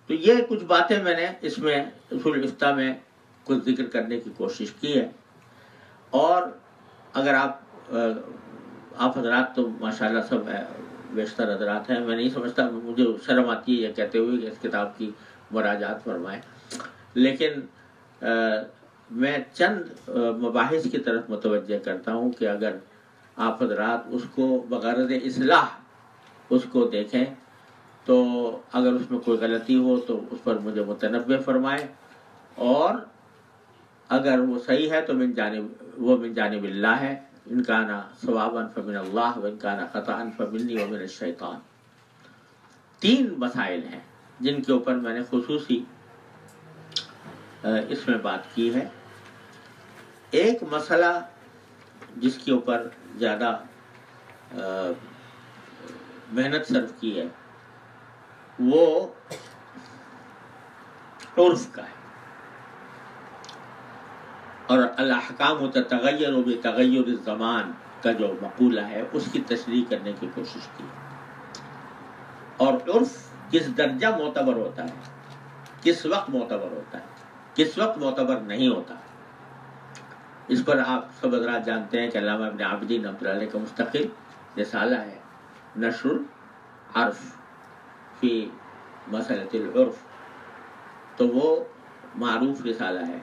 تو یہ کچھ باتیں میں نے اس میں اصول افتاء میں کچھ ذکر کرنے کی کوشش کی ہے. اور اگر آپ حضرات تو ماشاءاللہ سب بیشتر حضرات ہیں، میں نہیں سمجھتا، مجھے شرم آتی ہے یہ کہتے ہوئے کہ اس کتاب کی مراجعات فرمائیں، لیکن میں چند مباحث کی طرف متوجہ کرتا ہوں کہ اگر آپ حضرات اس کو بغرض اصلاح اس کو دیکھیں تو اگر اس میں کوئی غلطی ہو تو اس پر مجھے متنبہ فرمائیں، اور اگر وہ صحیح ہے تو من جانب اللہ ہے، ان کان صوابا فمن اللہ وان کان خطأ فمنی ومن الشیطان. 3 مسائل ہیں جن کے اوپر میں نے خصوصی اس میں بات کی ہے. ایک مسئلہ جس کے اوپر زیادہ محنت صرف کی ہے وہ عرف کا ہے، اور الاحکام تتغیر بتغیر الزمان کا جو مقولہ ہے اس کی تشریح کرنے کی کوشش کی. اور عرف کس درجہ معتبر ہوتا ہے، کس وقت معتبر ہوتا ہے، کس وقت معتبر نہیں ہوتا. اس پر آپ سب حضرات جانتے ہیں کہ علامہ ابن عابدین رحمۃ اللہ علیہ کا مستقل رسالہ ہے نشر العرف فی مسئلۃ العرف، تو وہ معروف رسالہ ہے.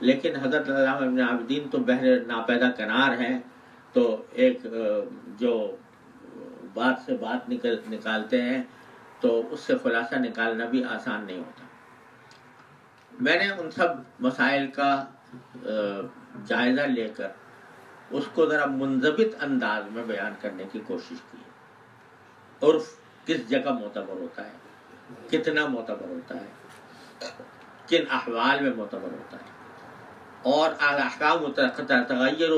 لیکن حضرت علامہ ابن عابدین تو بحر ناپیدا کنار ہیں، تو ایک جو بات سے بات نکالتے ہیں تو اس سے خلاصہ نکالنا بھی آسان نہیں ہوتا. میں نے ان سب مسائل کا جائزہ لے کر اس کو ذرا منضبط انداز میں بیان کرنے کی کوشش کی. عرف کس جگہ معتبر ہوتا ہے، کتنا معتبر ہوتا ہے، کن احوال میں معتبر ہوتا ہے، اور الاحکام تتغیر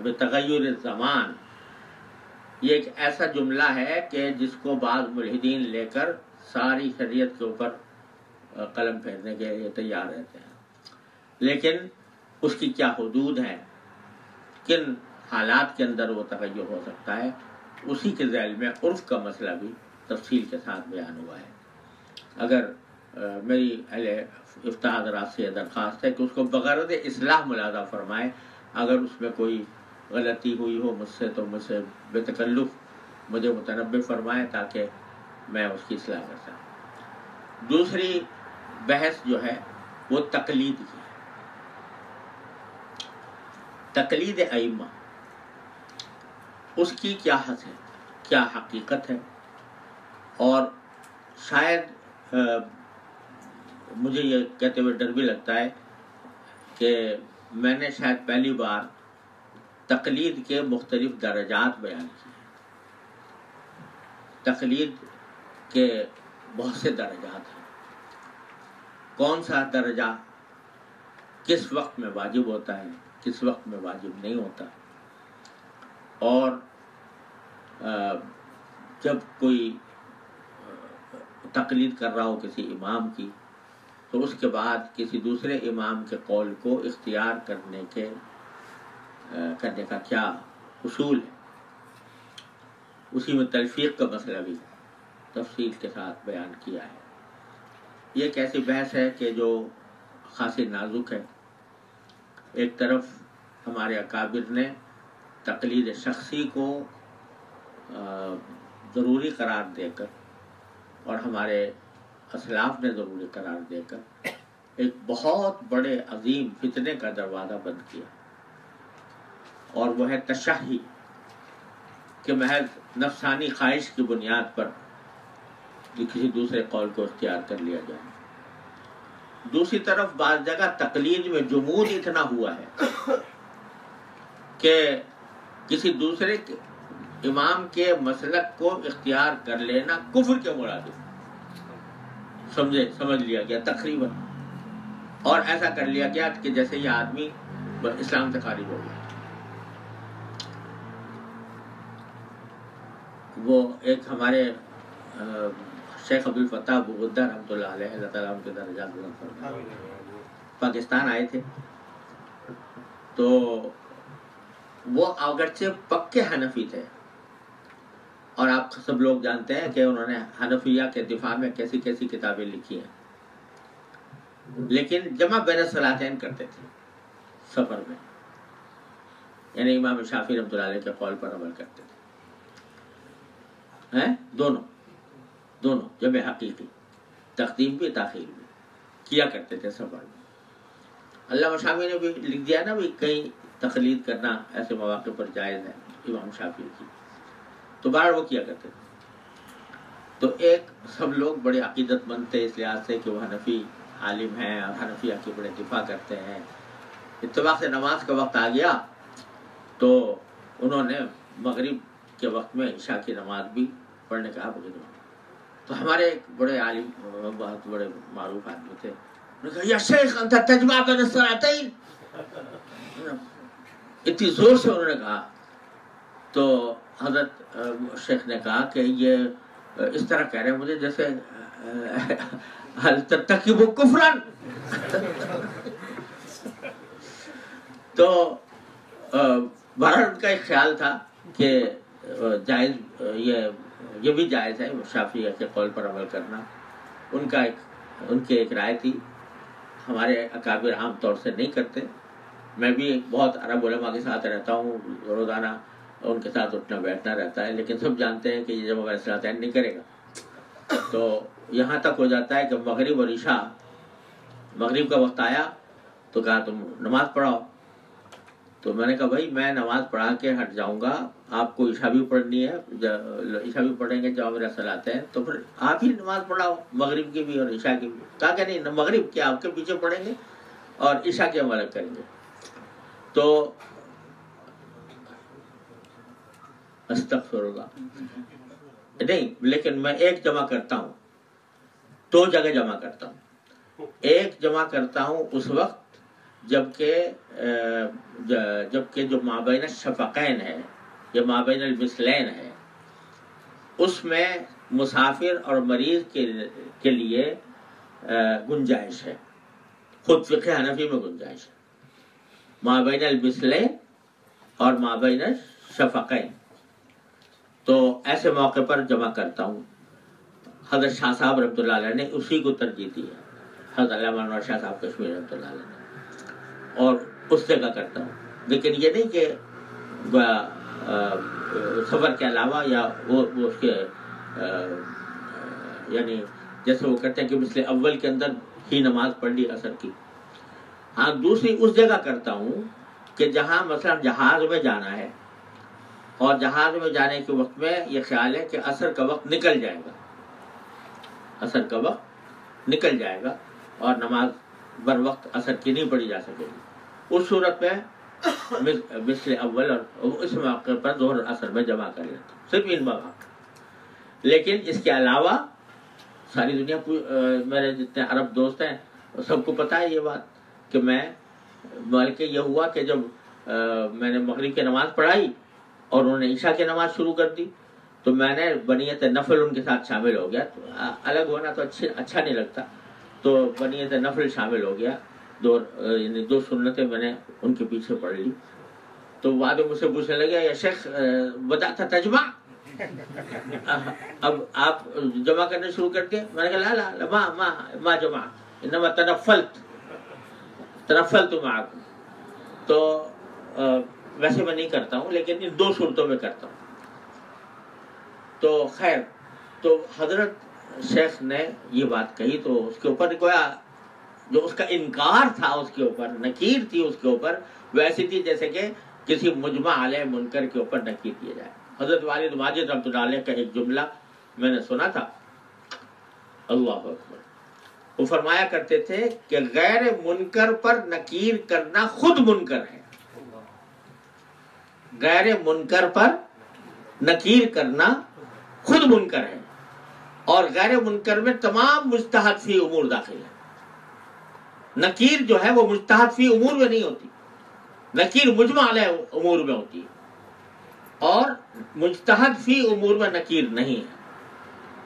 بتغیر الزمان یہ ایک ایسا جملہ ہے کہ جس کو بعض ملحدین لے کر ساری شریعت کے اوپر قلم پھیرنے کے لیے تیار رہتے ہیں. لیکن اس کی کیا حدود ہیں، کن حالات کے اندر وہ تغیر ہو سکتا ہے، اسی کے ذیل میں عرف کا مسئلہ بھی تفصیل کے ساتھ بیان ہوا ہے. اگر میری اہل افتاء حضرات سے یہ درخواست ہے کہ اس کو بغرض اصلاح ملاحظہ فرمائیں. اگر اس میں کوئی غلطی ہوئی ہو مجھ سے تو مجھ سے بے تکلف مجھے متنبہ فرمائیں تاکہ میں اس کی اصلاح کر سکوں. دوسری بحث جو ہے وہ تقلید کی ہے. تقلید ائمہ، اس کی کیا حد ہے، کیا حقیقت ہے، اور شاید مجھے یہ کہتے ہوئے ڈر بھی لگتا ہے کہ میں نے شاید پہلی بار تقلید کے مختلف درجات بیان کیے. تقلید کے بہت سے درجات ہیں. کون سا درجہ کس وقت میں واجب ہوتا ہے، کس وقت میں واجب نہیں ہوتا، اور جب کوئی تقلید کر رہا ہو کسی امام کی تو اس کے بعد کسی دوسرے امام کے قول کو اختیار کرنے کا کیا اصول ہے. اسی میں تلفیق کا مسئلہ بھی تفصیل کے ساتھ بیان کیا ہے. یہ ایک ایسی بحث ہے کہ جو خاصی نازک ہے. ایک طرف ہمارے اکابر نے تقلید شخصی کو ضروری قرار دے کر، اور ہمارے اسلاف نے ضروری قرار دے کر ایک بہت بڑے عظیم فتنے کا دروازہ بند کیا، اور وہ ہے تشہی، کہ محض نفسانی خواہش کی بنیاد پر کسی دوسرے قول کو اختیار کر لیا جائے. دوسری طرف بعض جگہ تقلید میں جمود اتنا ہوا ہے کہ کسی دوسرے امام کے مسلک کو اختیار کر لینا کفر کے مرادف سمجھ لیا گیا تقریباً، اور ایسا کر لیا گیا کہ جیسے یہ آدمی اسلام سے خارج ہو گیا. وہ ایک ہمارے شیخ عبدالفتاح ابو غدہ رحمۃ اللہ علیہ، اللہ تعالیٰ ان کے درجات بلند فرمائے، پاکستان آئے تھے. تو وہ اگرچہ پکے حنفی تھے اور آپ سب لوگ جانتے ہیں کہ انہوں نے حنفیہ کے دفاع میں کیسی کیسی کتابیں لکھی ہیں، لیکن جمع بین الصلاتین کرتے تھے سفر میں، یعنی امام شافعی رحمۃ اللہ علیہ کے قول پر عمل کرتے تھے، ہیں دونوں جمع حقیقی، تقدیم بھی تاخیر بھی کیا کرتے تھے سفر میں۔ علامہ شامی نے بھی لکھ دیا نا بھی کئی تقلید کرنا ایسے مواقع پر جائز ہے امام شافعی کی، تو بہرحال وہ کیا کرتے تھے۔ تو ایک سب لوگ بڑے عقیدت مند تھے اس لحاظ سے کہ وہ حنفی عالم ہیں اور حنفیہ کے بڑے دفاع کرتے ہیں۔ اتفاق سے نماز کا وقت آ گیا تو انہوں نے مغرب کے وقت میں عشاء کی نماز بھی پڑھنے کا بغیر، تو ہمارے ایک بڑے عالم بہت بڑے معروف آدمی تھے، انہوں نے کہا یا شیخ انت تجمع بین الصلاتین، اتنی زور سے انہوں نے کہا۔ تو حضرت شیخ نے کہا کہ یہ اس طرح کہہ رہے ہیں مجھے جیسے حل ترتکب کفرا، تو بہرحال ان کا ایک خیال تھا کہ جائز یہ بھی جائز ہے شافعیہ کے قول پر عمل کرنا، ان کی ایک رائے تھی، ہمارے اکابر عام طور سے نہیں کرتے، میں بھی بہت عرب علماء کے ساتھ رہتا ہوں، روزانہ ان کے ساتھ اٹھنا بیٹھنا رہتا ہے، لیکن سب جانتے ہیں کہ یہ جمع بین الصلاتین نہیں کرے گا۔ تو یہاں تک ہو جاتا ہے کہ مغرب اور عشاء، مغرب کا وقت آیا تو کہا تم نماز پڑھاؤ، تو میں نے کہا بھائی میں نماز پڑھا کے ہٹ جاؤں گا، آپ کو عشاء بھی پڑھنی ہے، عشاء بھی پڑھیں گے جمع بین الصلاتین، تو پھر آپ ہی نماز پڑھاؤ مغرب کی بھی اور عشاء کی بھی۔ کہا کہ نہیں، مغرب کی آپ کے پیچھے پڑھیں گے اور عشاء کی ہم الگ کریں گے۔ تو استغفر اللہ، نہیں لیکن میں ایک جمع کرتا ہوں، دو جگہ جمع کرتا ہوں۔ ایک جمع کرتا ہوں اس وقت جبکہ جو مابین الشفقین ہے یا مابین المثلین ہے، اس میں مسافر اور مریض کے لیے گنجائش ہے، خود فقہ حنفی میں گنجائش ہے، مابین المثلین اور مابین الشفقین، تو ایسے موقع پر جمع کرتا ہوں۔ حضرت شاہ صاحب رحمۃ اللہ علیہ نے اسی کو ترجیح دی ہے، حضرت علامہ انور شاہ صاحب کشمیر رحمۃ اللہ علیہ نے، اور اس جگہ کرتا ہوں، لیکن یہ نہیں کہ سفر کے علاوہ یا وہ اس کے یعنی جیسے وہ کرتے ہیں کہ مثل اول کے اندر ہی نماز پڑھ لی عصر کی۔ ہاں دوسری اس جگہ کرتا ہوں کہ جہاں مثلا جہاز میں جانا ہے اور جہاز میں جانے کے وقت میں یہ خیال ہے کہ عصر کا وقت نکل جائے گا، عصر کا وقت نکل جائے گا اور نماز بر وقت عصر کی نہیں پڑھی جا سکے گی، اس صورت میں مثل اول اور اس موقع پر ظہر عصر میں جمع کر لیتا ہوں، صرف ان مواقع۔ لیکن اس کے علاوہ ساری دنیا میرے جتنے عرب دوست ہیں سب کو پتہ ہے یہ بات کہ میں، بلکہ یہ ہوا کہ جب میں نے مغرب کی نماز پڑھائی اور انہوں نے عشاء کی نماز شروع کر دی تو میں نے بنیت نفل ان کے ساتھ شامل ہو گیا، تو الگ ہونا تو اچھا نہیں لگتا، تو بنیت نفل شامل ہو گیا، یعنی دو سنتیں میں نے ان کے پیچھے پڑھ لی۔ تو بعد میں مجھ سے پوچھنے لگے یا شیخ بدأت تجمع، اب آپ جمع کرنے شروع کر دیں؟ میں نے کہا لا لا ما جمع انما تنفلت معکم، تو ویسے میں نہیں کرتا ہوں لیکن ان دو صورتوں میں کرتا ہوں۔ تو خیر، تو حضرت شیخ نے یہ بات کہی تو اس کے اوپر گویا جو اس کا انکار تھا، اس کے اوپر نکیر تھی، اس کے اوپر ویسی تھی جیسے کہ کسی مجمع علیہ منکر کے اوپر نکیر کیا جائے۔ حضرت والد ماجد رحمۃ اللہ علیہ کا ایک جملہ میں نے سنا تھا، اللہ اکبر، وہ فرمایا کرتے تھے کہ غیر منکر پر نکیر کرنا خود منکر ہے، غیر منکر پر نکیر کرنا خود منکر ہے، اور غیر منکر میں تمام مجتہد فی امور داخل ہے۔ نکیر جو ہے وہ مجتہد فی امور میں نہیں ہوتی، نکیر مجمع علیہ امور میں ہوتی ہے، اور مجتہد فی امور میں نکیر نہیں ہے۔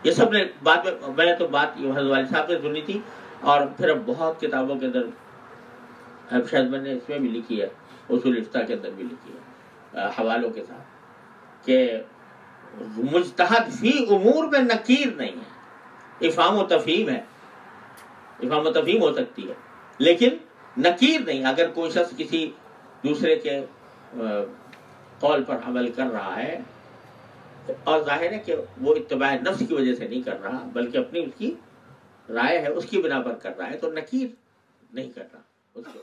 یہ سب نے بات میں نے تو بات حضرت والد صاحب سے سنی تھی، اور پھر اب بہت کتابوں کے اندر شاید میں نے اس میں بھی لکھی ہے، اصول افتاء کے اندر بھی لکھی ہے حوالوں کے ساتھ، کہ مجتہد فی امور میں نکیر نہیں ہے، افہام و تفہیم ہے، افہام و تفہیم ہو سکتی ہے لیکن نکیر نہیں۔ اگر کوئی شخص کسی دوسرے کے قول پر عمل کر رہا ہے اور ظاہر ہے کہ وہ اتباع نفس کی وجہ سے نہیں کر رہا بلکہ اپنی اس کی رائے ہے اس کی بنا پر کر رہا ہے تو نکیر نہیں کر رہا اس کو۔